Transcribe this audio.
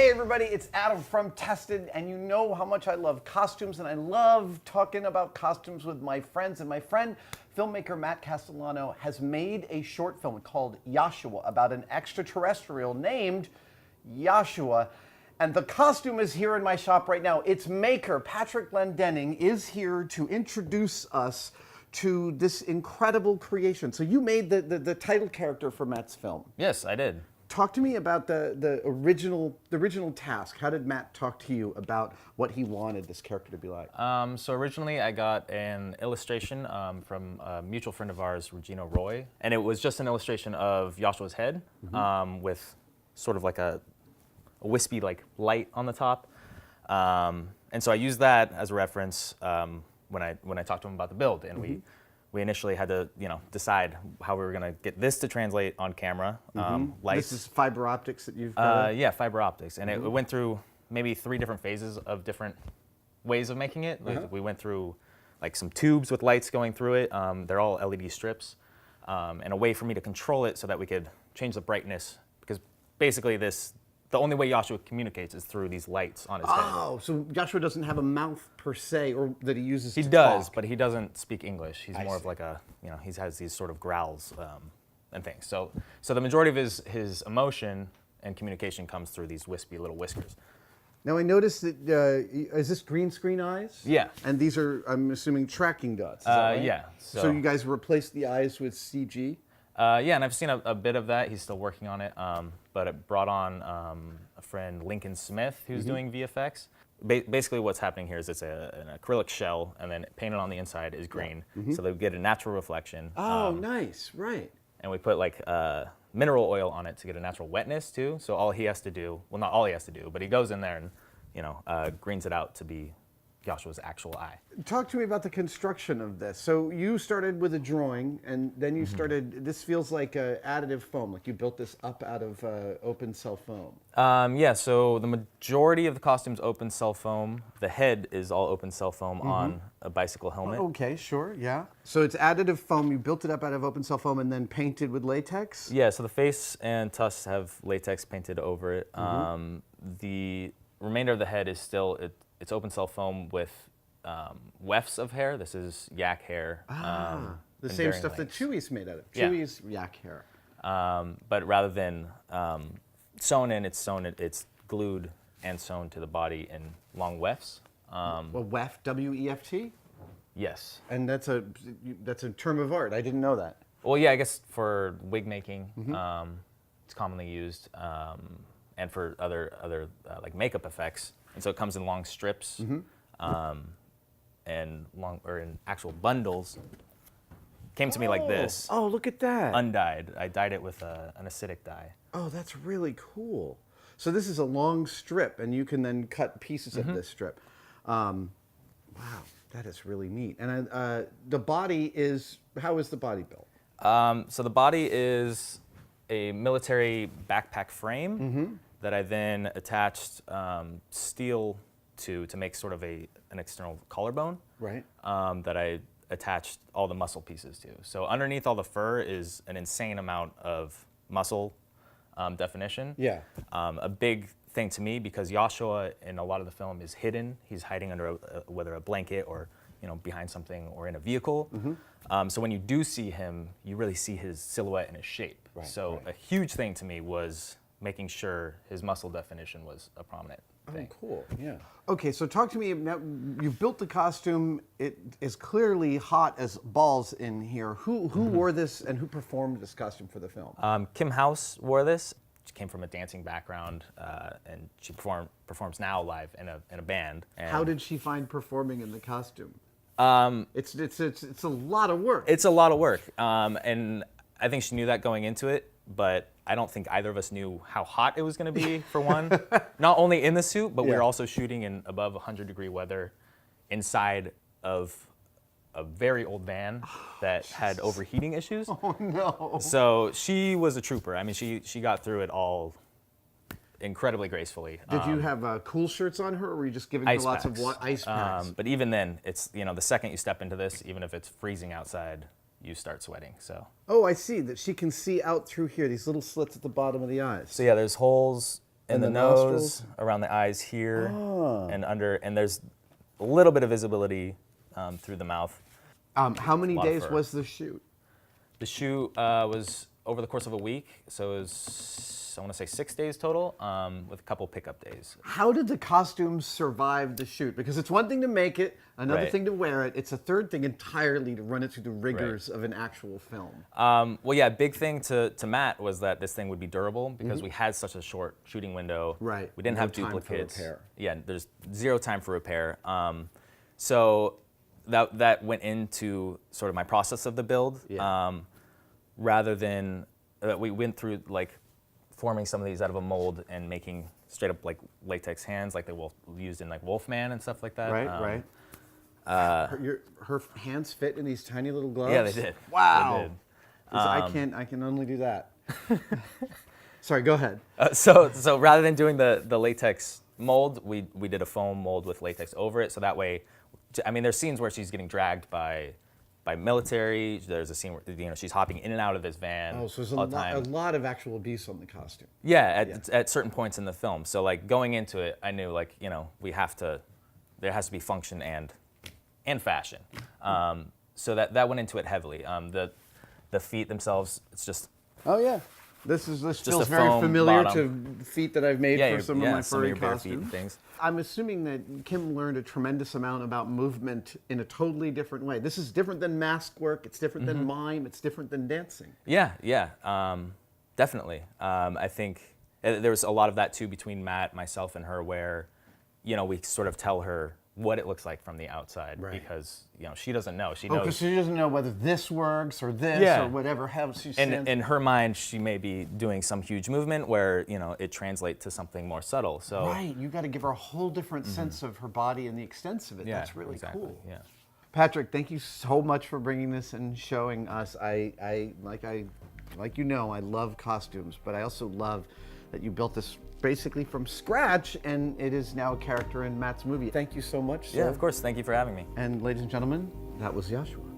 Hey everybody, it's Adam from Tested, and you know how much I love costumes, and I love talking about costumes with my friends. And my friend, filmmaker Matt Castellano, has made a short film called Yoshua about an extraterrestrial named Yoshua. And the costume is here in my shop right now. Its maker, Patrick Glendenning, is here to introduce us to this incredible creation. So you made the title character for Matt's film. Yes, I did. Talk to me about the original task. How did Matt talk to you about what he wanted this character to be like? So originally I got an illustration from a mutual friend of ours, Regina Roy, and it was just an illustration of Joshua's head with sort of like a wispy like light on the top. And so I used that as a reference when I talked to him about the build, and we initially had to, decide how we were going to get this to translate on camera. Lights. This is fiber optics that you've got? Yeah, fiber optics. And it went through maybe 3 different phases of different ways of making it. We went through like some tubes with lights going through it. They're all LED strips. And a way for me to control it so that we could change the brightness. Because basically the only way Yoshua communicates is through these lights on his head. Oh, so Joshua doesn't have a mouth per se, or that he uses to He does, talk. but he doesn't speak English. He's more of see. like he has these sort of growls and things. So the majority of his emotion and communication comes through these wispy little whiskers. Now I noticed that, is this green screen eyes? Yeah. And these are, I'm assuming, tracking dots, is that right? Yeah. So you guys replaced the eyes with CG? Yeah, and I've seen a bit of that. He's still working on it, but it brought on a friend, Lincoln Smith, who's doing VFX. Basically what's happening here is it's an acrylic shell, and then painted on the inside is green, so they get a natural reflection. Oh, nice, right. And we put like mineral oil on it to get a natural wetness too, so all he has to do, well, not all he has to do, but he goes in there and greens it out to be Joshua's actual eye. Talk to me about the construction of this. So you started with a drawing, and then you started, this feels like additive foam, like you built this up out of open cell foam. Yeah, so the majority of the costume's open cell foam. The head is all open cell foam on a bicycle helmet. Okay, sure, yeah. So it's additive foam, you built it up out of open cell foam and then painted with latex? Yeah, so the face and tusks have latex painted over it. The remainder of the head is still, it's open cell foam with wefts of hair. This is yak hair. The in same varying stuff lengths. that Chewie's made out of. Yeah. Chewie's yak hair. But rather than sewn in, it's glued and sewn to the body in long wefts. Well, weft, W-E-F-T? Yes. And that's a term of art. I didn't know that. Well, yeah, I guess for wig making, it's commonly used, and for other like makeup effects. And so it comes in long strips, and in actual bundles. Came to me like this, Oh, look at that. undyed. I dyed it with an acidic dye. Oh, that's really cool. So this is a long strip, and you can then cut pieces of this strip. Wow, that is really neat. And the body is, how is the body built? So the body is a military backpack frame that I then attached steel to make sort of an external collarbone. Right. That I attached all the muscle pieces to. So underneath all the fur is an insane amount of muscle definition. Yeah. A big thing to me, because Yoshua in a lot of the film is hidden. He's hiding under whether a blanket or behind something or in a vehicle. So when you do see him, you really see his silhouette and his shape. Right, so a huge thing to me was making sure his muscle definition was a prominent thing. Oh, cool. Yeah. Okay, so talk to me. Now, you've built the costume. It is clearly hot as balls in here. Who wore this and who performed this costume for the film? Kim House wore this. She came from a dancing background, and she performs now live in a band. And How did she find performing in the costume? It's It's a lot of work. a lot of work, and I think she knew that going into it. But I don't think either of us knew how hot it was going to be. For one, not only in the suit, but we were also shooting in above 100-degree weather, inside of a very old van that had overheating issues. Oh no! So she was a trooper. I mean, she got through it all incredibly gracefully. Did you have cool shirts on her, or were you just giving her Ice lots packs. of ice packs? But even then, it's the second you step into this, even if it's freezing outside, you start sweating. So Oh, I see that she can see out through here. These little slits at the bottom of the eyes. yeah, there's holes in the nose, around the eyes here, and under, and there's a little bit of visibility through the mouth. How many lot of days fur. was the shoot? The shoot was over the course of a week, so it was, I want to say 6 days total, with a couple pickup days. How did the costumes survive the shoot? Because it's one thing to make it, another Right. thing to wear it. It's a third thing entirely to run it through the rigors of an actual film. Well, yeah, big thing to Matt was that this thing would be durable because we had such a short shooting window. Right. We didn't No have time for duplicates. repair. Yeah, there's zero time for repair. So that went into sort of my process of the build. Yeah. Rather than we went through like forming some of these out of a mold and making straight up like latex hands, like they will used in like Wolfman and stuff like that. Right. Her hands fit in these tiny little gloves. Yeah, they did. Wow. They did. 'Cause I can only do that. Sorry, go ahead. So rather than doing the latex mold, we did a foam mold with latex over it. So that way, I mean, there's scenes where she's getting dragged by military. There's a scene where she's hopping in and out of this van Oh, so there's all the time. a lot of actual abuse on the costume. Yeah, at certain points in the film. So like going into it, I knew like there has to be function and fashion. So that went into it heavily. The feet themselves, it's just Oh yeah. This feels a very foam familiar bottom. to feet that I've made for some of my some of furry your bare feet costumes. and things. I'm assuming that Kim learned a tremendous amount about movement in a totally different way. This is different than mask work. It's different than mime. It's different than dancing. Yeah, definitely. I think there was a lot of that too between Matt, myself, and her, where we sort of tell her what it looks like from the outside because she doesn't know. She knows. Because she doesn't know whether this works or this or whatever. How she And stands. in her mind, she may be doing some huge movement where it translates to something more subtle. So Right, you got to give her a whole different sense of her body and the extents of it. yeah, That's really exactly, cool. Yeah. Patrick, thank you so much for bringing this and showing us. I love costumes, but I also love that you built this basically from scratch, and it is now a character in Matt's movie. Thank you so much, sir. Yeah, of course. Thank you for having me. And ladies and gentlemen, that was Yoshua.